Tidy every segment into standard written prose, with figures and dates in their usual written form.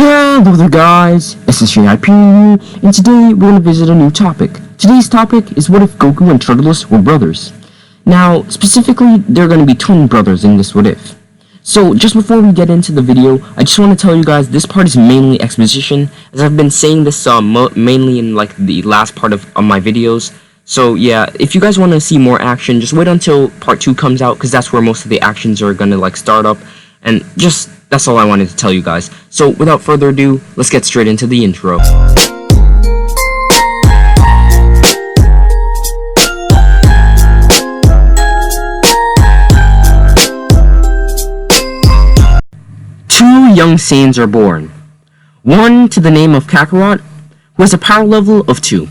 Hello there guys, this is HYPERION, and today we're going to visit a new topic. Today's topic is what if Goku and Turles were brothers? Now, specifically, they're going to be twin brothers in this what if. So, just before we get into the video, I just want to tell you guys this part is mainly exposition, as I've been saying this mainly in like the last part of my videos. So yeah, if you guys want to see more action, just wait until part 2 comes out, because that's where most of the actions are going to like start up, and just that's all I wanted to tell you guys. So without further ado, let's get straight into the intro. Two young Saiyans are born. One to the name of Kakarot, who has a power level of 2.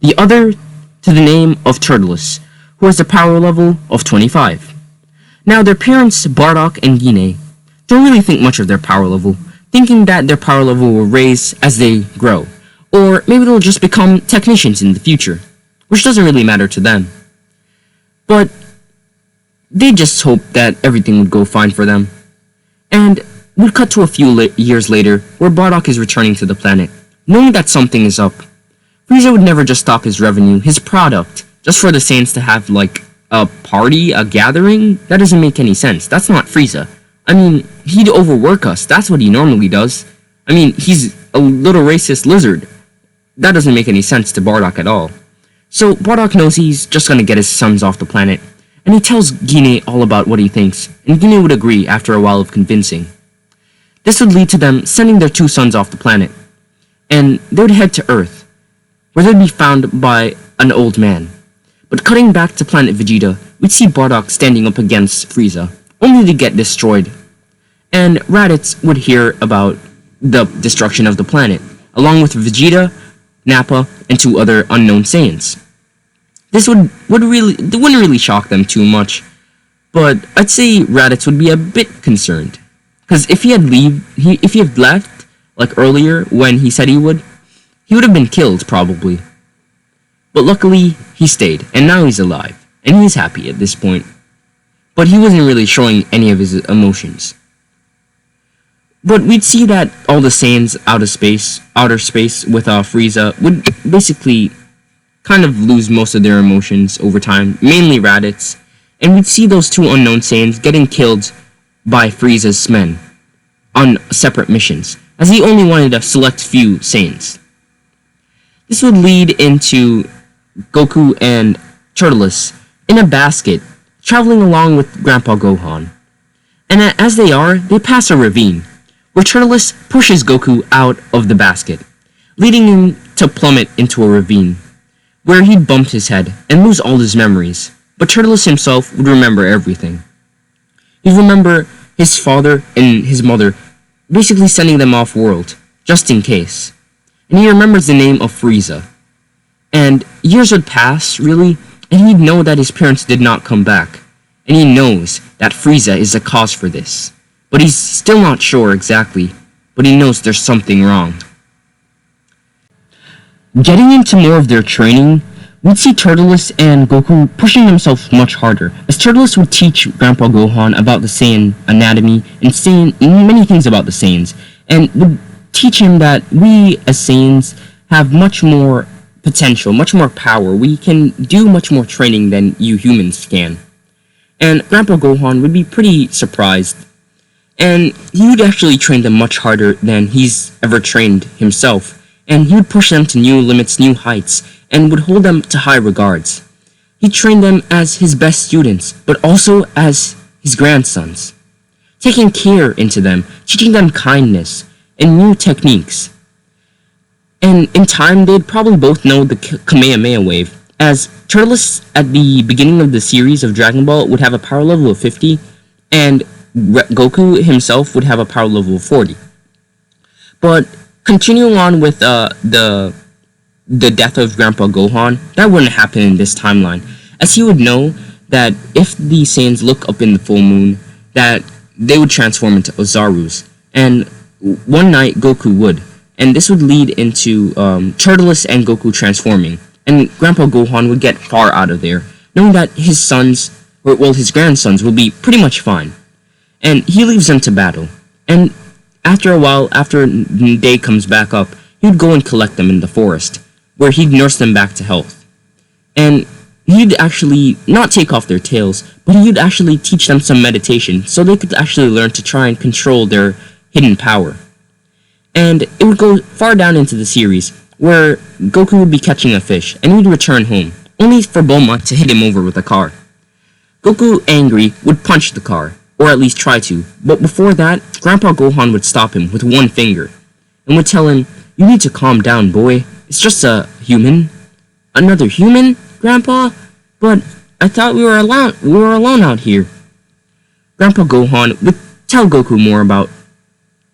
The other to the name of Turles, who has a power level of 25. Now their parents, Bardock and Gine, don't really think much of their power level, thinking that their power level will raise as they grow, or maybe they'll just become technicians in the future, which doesn't really matter to them. But they just hope that everything would go fine for them. And we'd cut to a few years later, where Bardock is returning to the planet, knowing that something is up. Frieza would never just stop his revenue, his product, just for the Saiyans to have, like, a party, a gathering. That doesn't make any sense. That's not Frieza. I mean, he'd overwork us. That's what he normally does. I mean, he's a little racist lizard. That doesn't make any sense to Bardock at all. So Bardock knows he's just gonna get his sons off the planet, and he tells Gine all about what he thinks, and Gine would agree after a while of convincing. This would lead to them sending their 2 sons off the planet, and they would head to Earth, where they'd be found by an old man. But cutting back to planet Vegeta, we'd see Bardock standing up against Frieza, only to get destroyed. And Raditz would hear about the destruction of the planet, along with Vegeta, Nappa, and 2 other unknown Saiyans. This wouldn't really shock them too much, but I'd say Raditz would be a bit concerned, because if he had left like earlier when he said he would have been killed probably. But luckily he stayed, and now he's alive, and he's happy at this point. But he wasn't really showing any of his emotions. But we'd see that all the Saiyans outer space with Frieza would basically kind of lose most of their emotions over time, mainly Raditz, and we'd see those 2 unknown Saiyans getting killed by Frieza's men on separate missions, as he only wanted a select few Saiyans. This would lead into Goku and Turles in a basket, traveling along with Grandpa Gohan. And as they pass a ravine, where Turles pushes Goku out of the basket, leading him to plummet into a ravine, where he'd bump his head and lose all his memories. But Turles himself would remember everything. He'd remember his father and his mother basically sending them off-world, just in case. And he remembers the name of Frieza. And years would pass, really, and he'd know that his parents did not come back. And he knows that Frieza is the cause for this. But he's still not sure exactly, but he knows there's something wrong. Getting into more of their training, we'd see Turles and Goku pushing themselves much harder, as Turles would teach Grandpa Gohan about the Saiyan anatomy and many things about the Saiyans, and would teach him that we as Saiyans have much more potential, much more power. We can do much more training than you humans can. And Grandpa Gohan would be pretty surprised, and he would actually train them much harder than he's ever trained himself, and he would push them to new limits, new heights, and would hold them to high regards. He trained them as his best students, but also as his grandsons, taking care into them, teaching them kindness and new techniques. And in time, they'd probably both know the Kamehameha wave, as Turles at the beginning of the series of Dragon Ball would have a power level of 50, and Goku himself would have a power level of 40. But continuing on with the death of Grandpa Gohan, that wouldn't happen in this timeline, as he would know that if the Saiyans look up in the full moon, that they would transform into Ozarus, and one night Goku would, and this would lead into Turles and Goku transforming, and Grandpa Gohan would get far out of there, knowing that his sons, or well, his grandsons, will be pretty much fine. And he leaves them to battle. And After a while, after day comes back up, he'd go and collect them in the forest, where he'd nurse them back to health. And he'd actually not take off their tails, but he'd actually teach them some meditation so they could actually learn to try and control their hidden power. And it would go far down into the series, where Goku would be catching a fish, and he'd return home, only for Bulma to hit him over with a car. Goku, angry, would punch the car, or at least try to, but before that, Grandpa Gohan would stop him with one finger, and would tell him, "You need to calm down, boy. It's just a human." "Another human, Grandpa? But I thought we were alone out here." Grandpa Gohan would tell Goku more about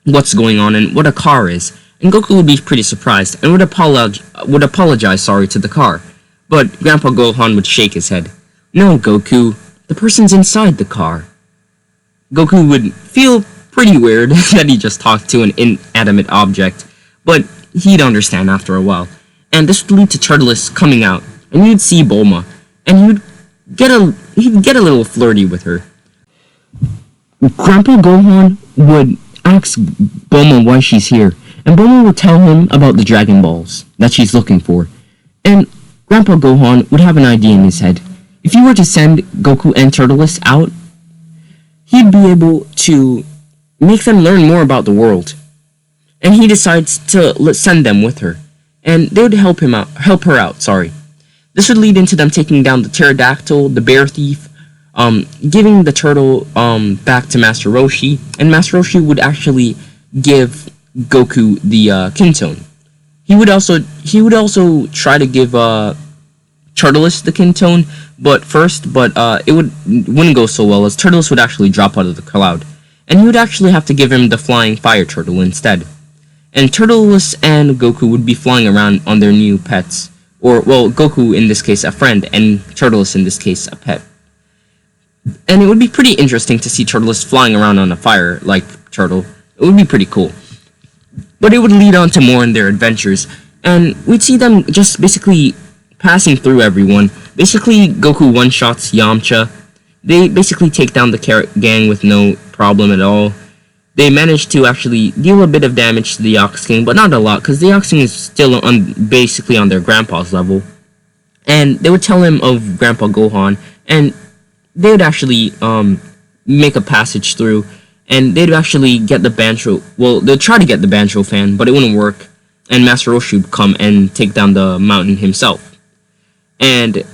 what's going on and what a car is, and Goku would be pretty surprised and would apologize to the car. But Grandpa Gohan would shake his head. "No, Goku, the person's inside the car." Goku would feel pretty weird that he just talked to an inanimate object, but he'd understand after a while. And this would lead to Turles coming out, and you'd see Bulma, and he'd get a little flirty with her. Grandpa Gohan would ask Bulma why she's here, and Bulma would tell him about the Dragon Balls that she's looking for. And Grandpa Gohan would have an idea in his head. If he were to send Goku and Turles out, he'd be able to make them learn more about the world. And he decides to send them with her, and they would help her out. This would lead into them taking down the pterodactyl, the bear thief, giving the turtle back to Master Roshi, and Master Roshi would actually give Goku the Kintone. He would also try to give Turles the Kintone, but it wouldn't go so well, as Turles would actually drop out of the cloud, and he would actually have to give him the flying fire turtle instead. And Turles and Goku would be flying around on their new pets, or well, Goku in this case a friend, and Turles in this case a pet. And it would be pretty interesting to see Turles flying around on a fire like turtle. It would be pretty cool. But it would lead on to more in their adventures, and we'd see them just basically passing through everyone. Basically, Goku one-shots Yamcha. They basically take down the Carrot Gang with no problem at all. They managed to actually deal a bit of damage to the Ox King, but not a lot, because the Ox King is still basically on their grandpa's level. And they would tell him of Grandpa Gohan, and they would actually make a passage through, and they'd actually get the Bancho. Well, they'd try to get the Bancho fan, but it wouldn't work, and Master Roshi would come and take down the mountain himself. And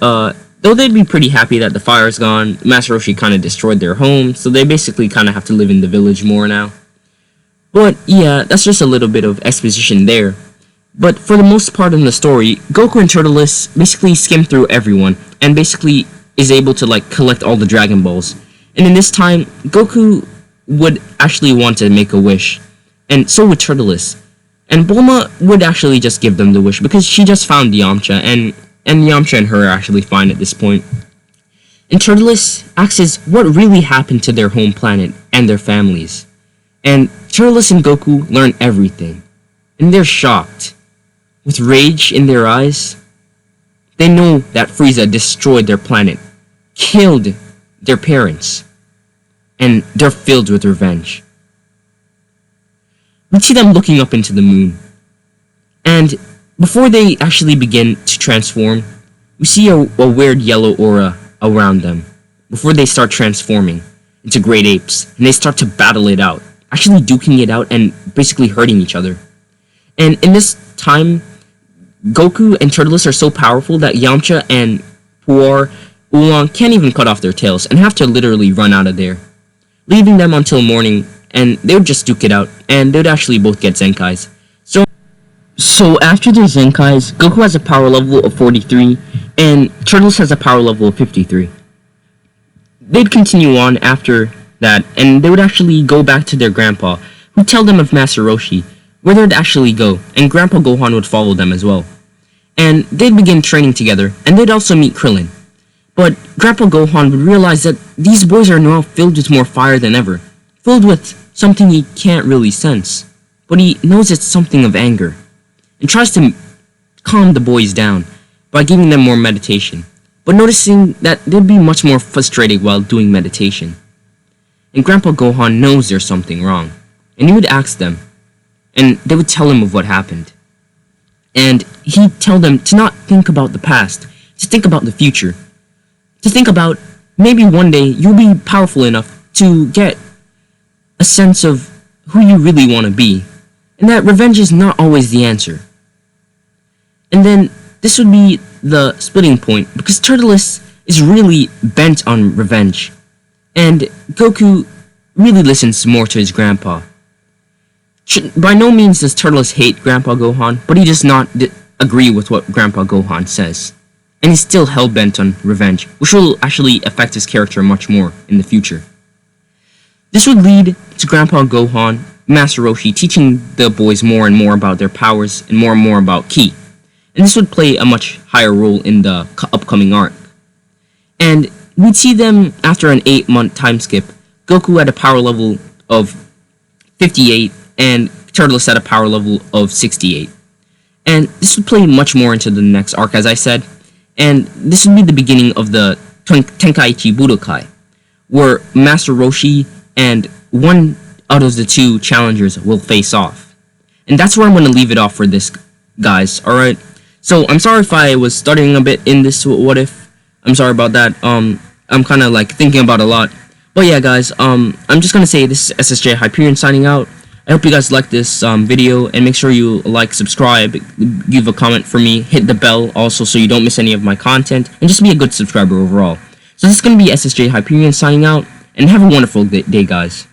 though they'd be pretty happy that the fire's gone, Master Roshi kind of destroyed their home, so they basically kind of have to live in the village more now. But yeah, that's just a little bit of exposition there. But for the most part in the story, Goku and Turles basically skim through everyone, and basically is able to collect all the Dragon Balls. And in this time, Goku would actually want to make a wish, and so would Turles. And Bulma would actually just give them the wish, because she just found Yamcha, and Yamcha and her are actually fine at this point. And Turles asks what really happened to their home planet and their families. And Turles and Goku learn everything, and they're shocked. With rage in their eyes, they know that Frieza destroyed their planet, killed their parents, and they're filled with revenge. We see them looking up into the moon, and before they actually begin to transform, we see a weird yellow aura around them before they start transforming into great apes, and they start to battle it out, actually duking it out and basically hurting each other. And in this time, Goku and Turles are so powerful that Yamcha and Puar Oolong can't even cut off their tails and have to literally run out of there, leaving them until morning, and they would just duke it out, and they would actually both get Zenkais. So after their Zenkais, Goku has a power level of 43, and Turles has a power level of 53. They'd continue on after that, and they would actually go back to their grandpa, who'd tell them of Master Roshi, where they'd actually go, and Grandpa Gohan would follow them as well. And they'd begin training together, and they'd also meet Krillin. But Grandpa Gohan would realize that these boys are now filled with more fire than ever, filled with something he can't really sense, but he knows it's something of anger, and tries to calm the boys down by giving them more meditation, but noticing that they'd be much more frustrated while doing meditation. And Grandpa Gohan knows there's something wrong, and he would ask them, and they would tell him of what happened. And he'd tell them to not think about the past, to think about the future, to think about maybe one day you'll be powerful enough to get a sense of who you really want to be, and that revenge is not always the answer. And then this would be the splitting point, because Turles is really bent on revenge, and Goku really listens more to his grandpa. By no means does Turles hate Grandpa Gohan, but he does not agree with what Grandpa Gohan says. And he's still hell-bent on revenge, which will actually affect his character much more in the future. This would lead to Grandpa Gohan, Master Roshi, teaching the boys more and more about their powers and more about Ki. And this would play a much higher role in the upcoming arc. And we'd see them after an 8-month time skip, Goku at a power level of 58, and Turles at a power level of 68. And this would play much more into the next arc, as I said, and this would be the beginning of the Tenkaichi Budokai, where Master Roshi and one out of the two challengers will face off. And that's where I'm going to leave it off for this, guys, alright? So, I'm sorry if I was stuttering a bit in this what if. I'm sorry about that. I'm kind of like thinking about a lot. But yeah, guys, I'm just going to say this is SSJ Hyperion signing out. I hope you guys like this video, and make sure you like, subscribe, give a comment for me, hit the bell also so you don't miss any of my content, and just be a good subscriber overall. So this is going to be SSJ Hyperion signing out, and have a wonderful day, guys.